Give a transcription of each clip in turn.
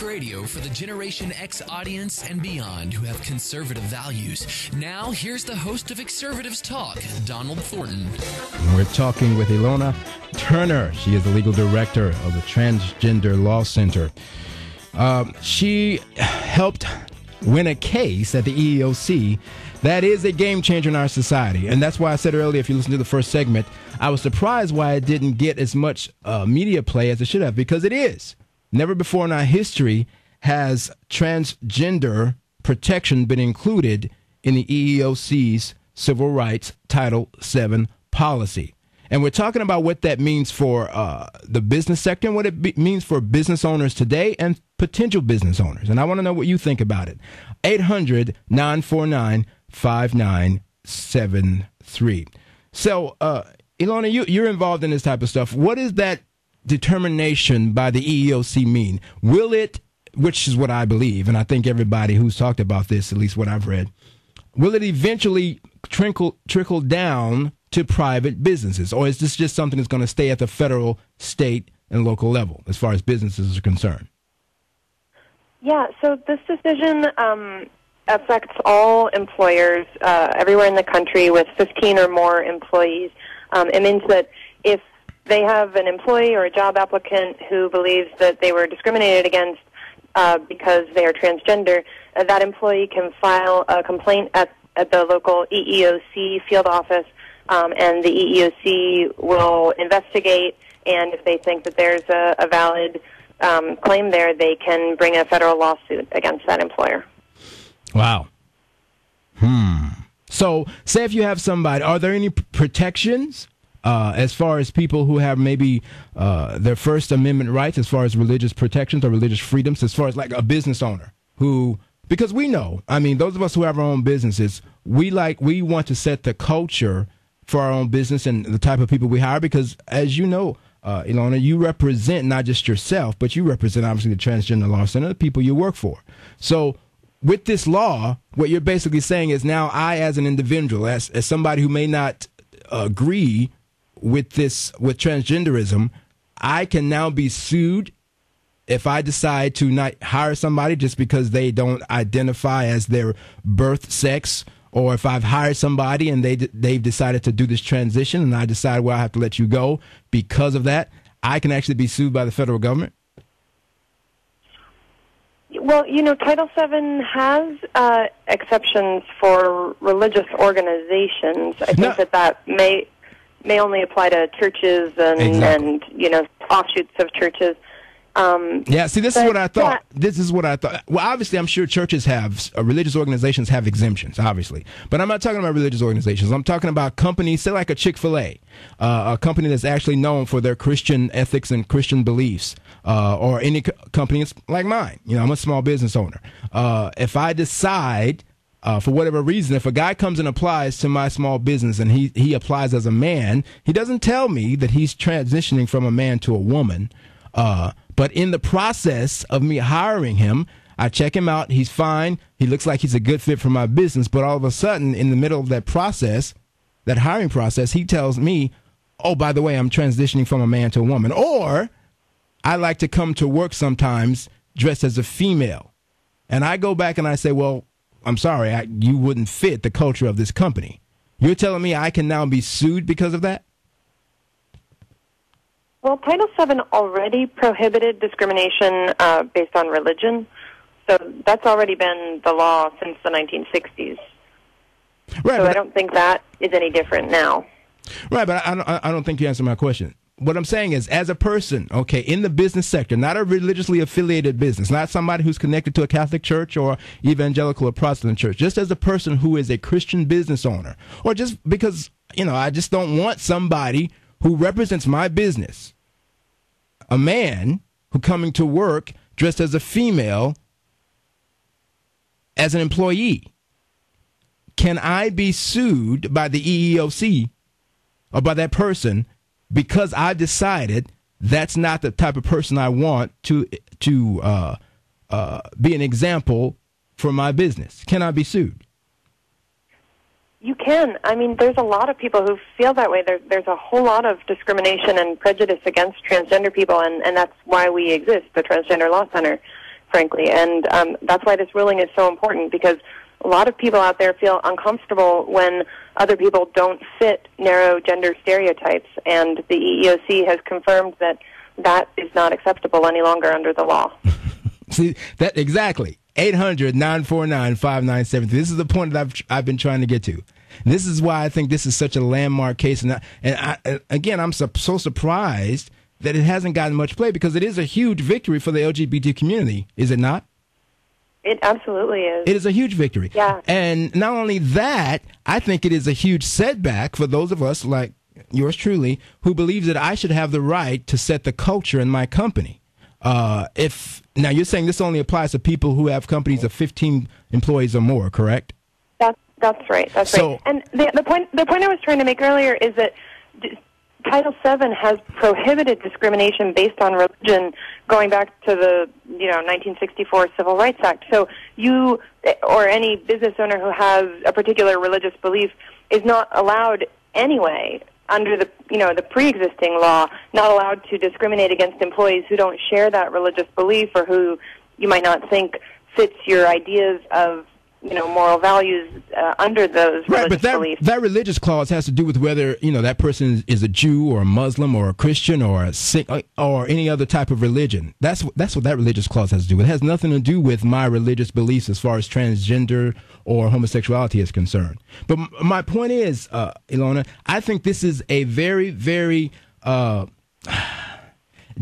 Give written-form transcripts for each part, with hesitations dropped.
Talk radio for the Generation X audience and beyond who have conservative values. Now, here's the host of Exservatives Talk, Donald Thornton. We're talking with Ilona Turner. She is the legal director of the Transgender Law Center. She helped win a case at the EEOC that is a game changer in our society. And that's why I said earlier, if you listen to the first segment, I was surprised why it didn't get as much media play as it should have, because it is. Never before in our history has transgender protection been included in the EEOC's Civil Rights Title VII policy. And we're talking about what that means for the business sector and what it means for business owners today and potential business owners. And I want to know what you think about it. 800-949-5973. So, Ilona, you're involved in this type of stuff. What does that determination by the EEOC mean? Will it, which is what I believe, and I think everybody who's talked about this, at least what I've read, will it eventually trickle down to private businesses? Or is this just something that's going to stay at the federal, state, and local level as far as businesses are concerned? Yeah, so this decision affects all employers everywhere in the country with 15 or more employees. It means that if they have an employee or a job applicant who believes that they were discriminated against because they are transgender, that employee can file a complaint at the local EEOC field office, and the EEOC will investigate, and if they think that there's a valid claim there, they can bring a federal lawsuit against that employer. Wow. So, say if you have somebody, are there any protections as far as people who have maybe their First Amendment rights, as far as religious protections or religious freedoms, as far as like a business owner who, because we know, I mean, those of us who have our own businesses, we want to set the culture for our own business and the type of people we hire, because as you know, Ilona, you represent not just yourself, but you represent obviously the Transgender Law Center, the people you work for. So with this law, what you're basically saying is now I, as an individual, as somebody who may not agree with transgenderism, I can now be sued if I decide to not hire somebody just because they don't identify as their birth sex, or if I've hired somebody and they've decided to do this transition and I decide, well, I have to let you go because of that, I can actually be sued by the federal government? Well, you know, Title VII has exceptions for religious organizations. I think that may only apply to churches and, exactly. and you know, offshoots of churches. Yeah, see, this is what I thought. Yeah. This is what I thought. Well, obviously, I'm sure churches have, religious organizations have exemptions, obviously. But I'm not talking about religious organizations. I'm talking about companies, say like a Chick-fil-A, a company that's actually known for their Christian ethics and Christian beliefs, or any company like mine. You know, I'm a small business owner. If I decide, for whatever reason, if a guy comes and applies to my small business and he applies as a man, he doesn't tell me that he's transitioning from a man to a woman. But in the process of me hiring him, I check him out. He's fine. He looks like he's a good fit for my business. But all of a sudden, in the middle of that process, that hiring process, he tells me, oh, by the way, I'm transitioning from a man to a woman. Or I like to come to work sometimes dressed as a female. And I go back and I say, well, I'm sorry, you wouldn't fit the culture of this company. You're telling me I can now be sued because of that? Well, Title VII already prohibited discrimination based on religion, so that's already been the law since the 1960s. Right, so I don't think that is any different now. Right, but I don't think you answered my question. What I'm saying is, as a person, okay, in the business sector, not a religiously affiliated business, not somebody who's connected to a Catholic church or evangelical or Protestant church, just as a person who is a Christian business owner, or just because, you know, I just don't want somebody who represents my business, a man who coming to work dressed as a female as an employee. Can I be sued by the EEOC or by that person because I decided that's not the type of person I want to be an example for my business? Can I be sued? You can. I mean, there's a lot of people who feel that way. There's a whole lot of discrimination and prejudice against transgender people, and that's why we exist, the Transgender Law Center. frankly. And that's why this ruling is so important, because a lot of people out there feel uncomfortable when other people don't fit narrow gender stereotypes, and the EEOC has confirmed that that is not acceptable any longer under the law. See, that exactly. 800-949-5973. This is the point that I've been trying to get to. This is why I think this is such a landmark case. And again, I'm so surprised that it hasn't gotten much play, because it is a huge victory for the LGBT community, is it not? It absolutely is. It is a huge victory. Yeah. And not only that, I think it is a huge setback for those of us like yours truly who believes that I should have the right to set the culture in my company. Now you're saying this only applies to people who have companies of 15 employees or more, correct? That's right. That's right. And the point I was trying to make earlier is that Title VII has prohibited discrimination based on religion going back to the 1964 Civil Rights Act. So you or any business owner who has a particular religious belief is not allowed anyway under the the pre-existing law, not allowed to discriminate against employees who don't share that religious belief or who you might not think fits your ideas of moral values under those religious beliefs. That religious clause has to do with whether that person is a Jew or a Muslim or a Christian or a Sikh or any other type of religion. That's what that religious clause has to do with. It has nothing to do with my religious beliefs as far as transgender or homosexuality is concerned. But my point is, Ilona, I think this is a very, very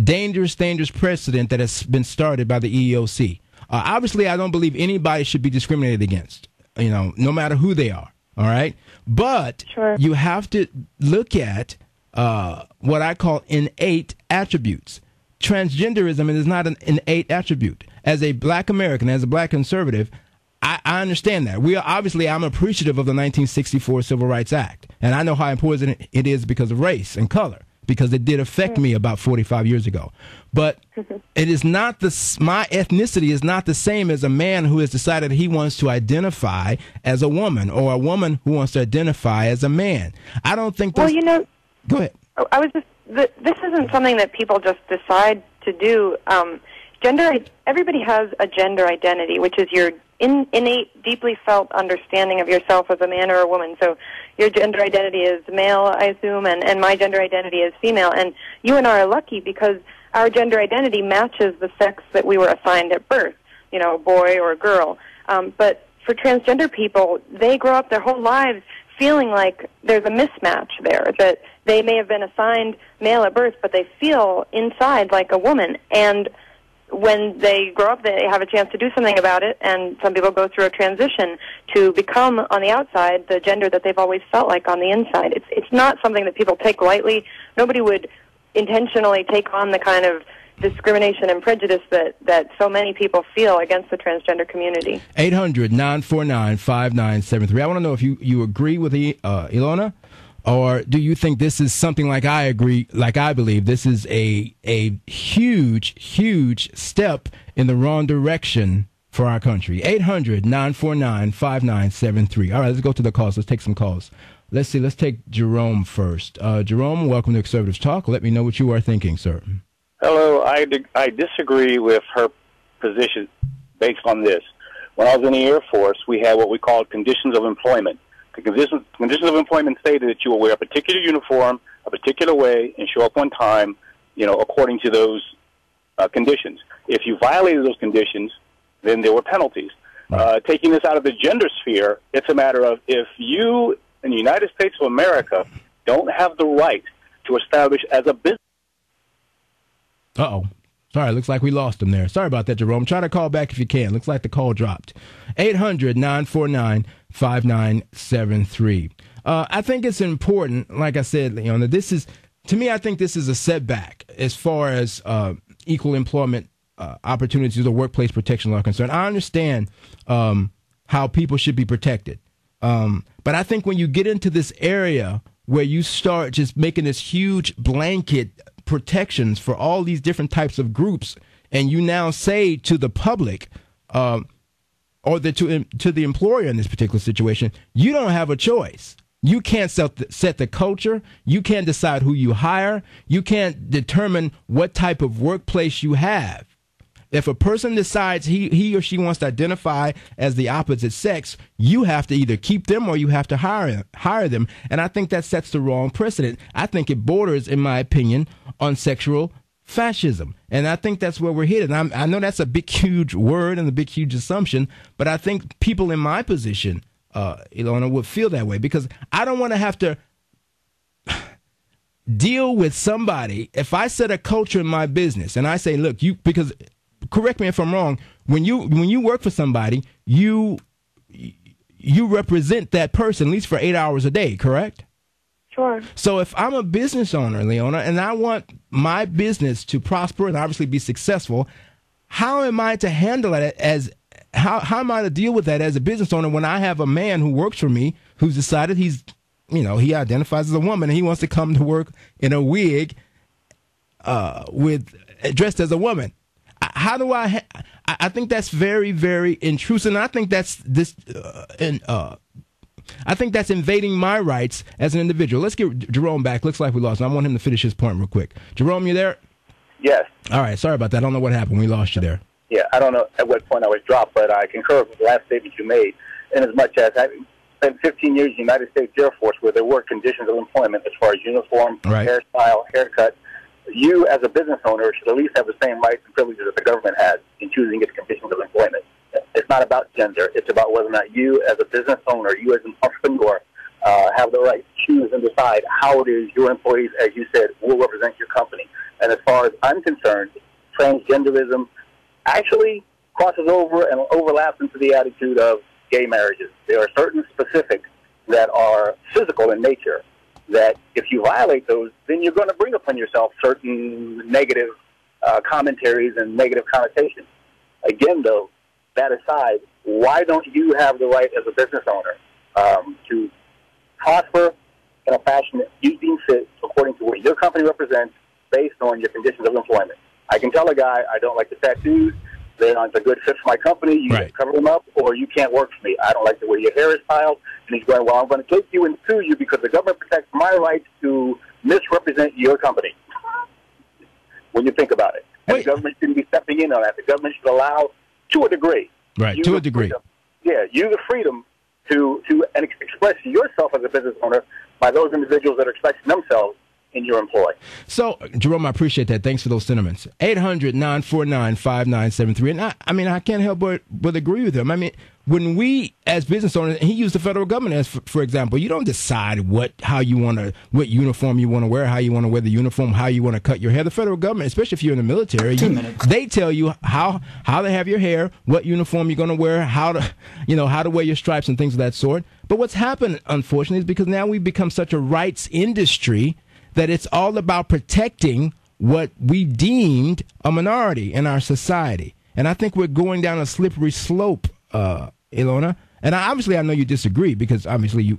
dangerous precedent that has been started by the EEOC. Obviously, I don't believe anybody should be discriminated against, no matter who they are. All right. But you have to look at what I call innate attributes. Transgenderism is not an innate attribute. As a black American, as a black conservative, I understand that. I'm appreciative of the 1964 Civil Rights Act. And I know how important it is because of race and color, because it did affect me about 45 years ago. But it is not my ethnicity is not the same as a man who has decided he wants to identify as a woman, or a woman who wants to identify as a man. I don't think that's... Well, Go ahead. This isn't something that people just decide to do. Everybody has a gender identity, which is your innate, deeply felt understanding of yourself as a man or a woman. So your gender identity is male, I assume, and my gender identity is female. And you and I are lucky because our gender identity matches the sex that we were assigned at birth, a boy or a girl. But for transgender people, they grow up their whole lives feeling like there's a mismatch there, that they may have been assigned male at birth, but they feel inside like a woman. And when they grow up, they have a chance to do something about it, and some people go through a transition to become, on the outside, the gender that they've always felt like on the inside. It's not something that people take lightly. Nobody would intentionally take on the kind of discrimination and prejudice that so many people feel against the transgender community. 800-949-5973. I want to know if you agree with Ilona, or do you think this is something like I believe this is a huge, huge step in the wrong direction for our country? 800-949-5973. All right, let's go to the calls. Let's take some calls. Let's see. Let's take Jerome first. Jerome, welcome to Conservatives Talk. Let me know what you are thinking, sir. Hello. I disagree with her position based on this. When I was in the Air Force, we had what we called conditions of employment. The conditions of employment stated that you will wear a particular uniform, a particular way, and show up on time, according to those conditions. If you violated those conditions, then there were penalties. Right. Taking this out of the gender sphere, it's a matter of if you in the United States of America don't have the right to establish as a business. Uh-oh. Sorry, looks like we lost him there. Sorry about that, Jerome. Try to call back if you can. Looks like the call dropped. 800-949-5973. I think it's important, like I said, this is, to me, I think this is a setback as far as equal employment opportunities or workplace protection law are concerned. I understand how people should be protected. But I think when you get into this area where you start just making this huge blanket protections for all these different types of groups, and you now say to the public or to the employer in this particular situation, you don't have a choice. You can't set the culture. You can't decide who you hire. You can't determine what type of workplace you have. If a person decides he or she wants to identify as the opposite sex, you have to either keep them or you have to hire them. And I think that sets the wrong precedent. I think it borders, in my opinion, on sexual fascism. And I think that's where we're headed. And I know that's a big, huge word and a big, huge assumption, but I think people in my position, Ilona, would feel that way, because I don't want to have to deal with somebody. If I set a culture in my business and I say, look, because correct me if I'm wrong, when you work for somebody, you represent that person at least for 8 hours a day, correct? Sure. So if I'm a business owner, Leona, and I want my business to prosper and obviously be successful, how am I to handle it how am I to deal with that as a business owner when I have a man who works for me who's decided he identifies as a woman and he wants to come to work in a wig dressed as a woman? How do I think that's very, very intrusive. And I think I think that's invading my rights as an individual. Let's get Jerome back. Looks like we lost him. I want him to finish his point real quick. Jerome, you there? Yes. All right. Sorry about that. I don't know what happened. We lost you there. Yeah, I don't know at what point I was dropped, but I concur with the last statement you made, in as much as I spent 15 years in the United States Air Force where there were conditions of employment as far as uniform, right, hairstyle, haircut. You, as a business owner, should at least have the same rights and privileges that the government has in choosing its conditions of employment. It's not about gender. It's about whether or not you, as a business owner, you as an entrepreneur, have the right to choose and decide how it is your employees, as you said, will represent your company. And as far as I'm concerned, transgenderism actually crosses over and overlaps into the attitude of gay marriages. There are certain specifics that are physical in nature that if you violate those, then you're going to bring upon yourself certain negative commentaries and negative connotations. Again, though, that aside, why don't you have the right as a business owner to prosper in a fashion that you deem fit according to what your company represents based on your conditions of employment? I can tell a guy, I don't like the tattoos, they're not a good fit for my company, you right, cover them up, or you can't work for me. I don't like the way your hair is styled. And he's going, well, I'm going to take you and sue you because the government protects my rights to misrepresent your company. When you think about it. And the government shouldn't be stepping in on that. The government should allow, to a degree. Right, to a degree. You the freedom to express yourself as a business owner by those individuals that are expressing themselves in your employ. So, Jerome, I appreciate that. Thanks for those sentiments. 800-949-5973. And I can't help but agree with him. I mean, when we, as business owners, he used the federal government as, for example, you don't decide what uniform you want to wear, how you want to wear the uniform, how you want to cut your hair. The federal government, especially if you're in the military, they tell you how to have your hair, what uniform you're going to wear, how to wear your stripes and things of that sort. But what's happened, unfortunately, is because now we've become such a rights industry that it's all about protecting what we deemed a minority in our society. And I think we're going down a slippery slope, Ilona. And I know you disagree because obviously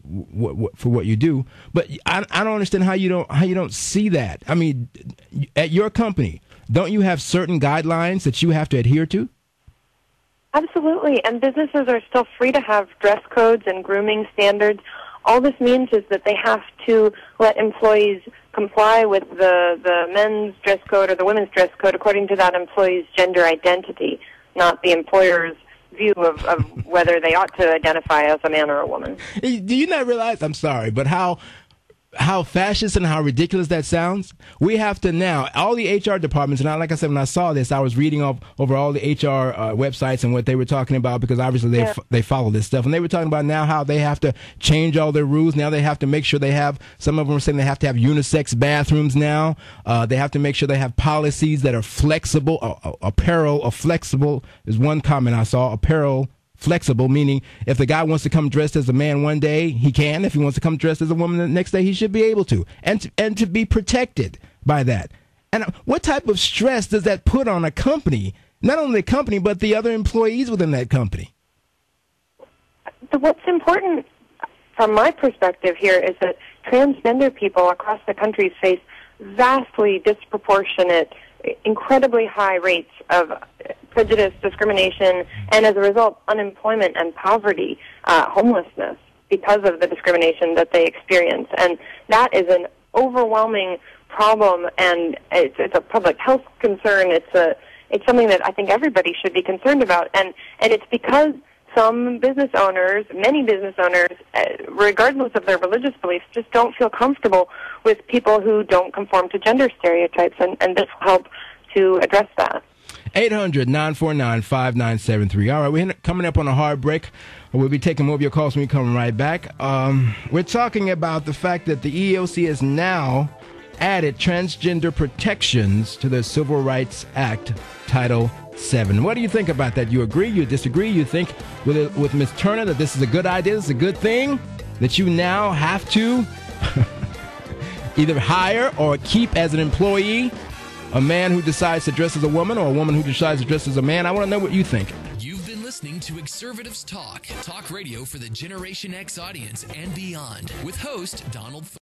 for what you do, but I don't understand how you don't see that. I mean, at your company, don't you have certain guidelines that you have to adhere to? Absolutely, and businesses are still free to have dress codes and grooming standards. All this means is that they have to let employees comply with the men's dress code or the women's dress code according to that employee's gender identity, not the employer's view of whether they ought to identify as a man or a woman. Do you not realize, I'm sorry, but how fascist and how ridiculous that sounds? We have to now, all the HR departments, and like I said, when I saw this, I was reading over all the HR websites and what they were talking about, because obviously they follow this stuff, and they were talking about now how they have to change all their rules. Now they have to make sure some of them are saying they have to have unisex bathrooms now. They have to make sure they have policies that are flexible. Apparel or flexible is one comment I saw. Apparel flexible, meaning if the guy wants to come dressed as a man one day, he can. If he wants to come dressed as a woman the next day, he should be able to. And to be protected by that. And what type of stress does that put on a company? Not only the company, but the other employees within that company. What's important from my perspective here is that transgender people across the country face vastly disproportionate, incredibly high rates of prejudice, discrimination, and as a result, unemployment and poverty, homelessness, because of the discrimination that they experience. And that is an overwhelming problem, and it's a public health concern. It's it's something that I think everybody should be concerned about. And it's because some business owners, many business owners, regardless of their religious beliefs, just don't feel comfortable with people who don't conform to gender stereotypes, and this will help to address that. 800-949-5973. All right, we're coming up on a hard break. We'll be taking more of your calls when we come right back. We're talking about the fact that the EEOC has now added transgender protections to the Civil Rights Act, Title 7. What do you think about that? You agree? You disagree? You think with Ms. Turner that this is a good idea, this is a good thing, that you now have to either hire or keep as an employee a man who decides to dress as a woman or a woman who decides to dress as a man? I want to know what you think. You've been listening to Exservatives Talk radio for the Generation X audience and beyond, with host Donald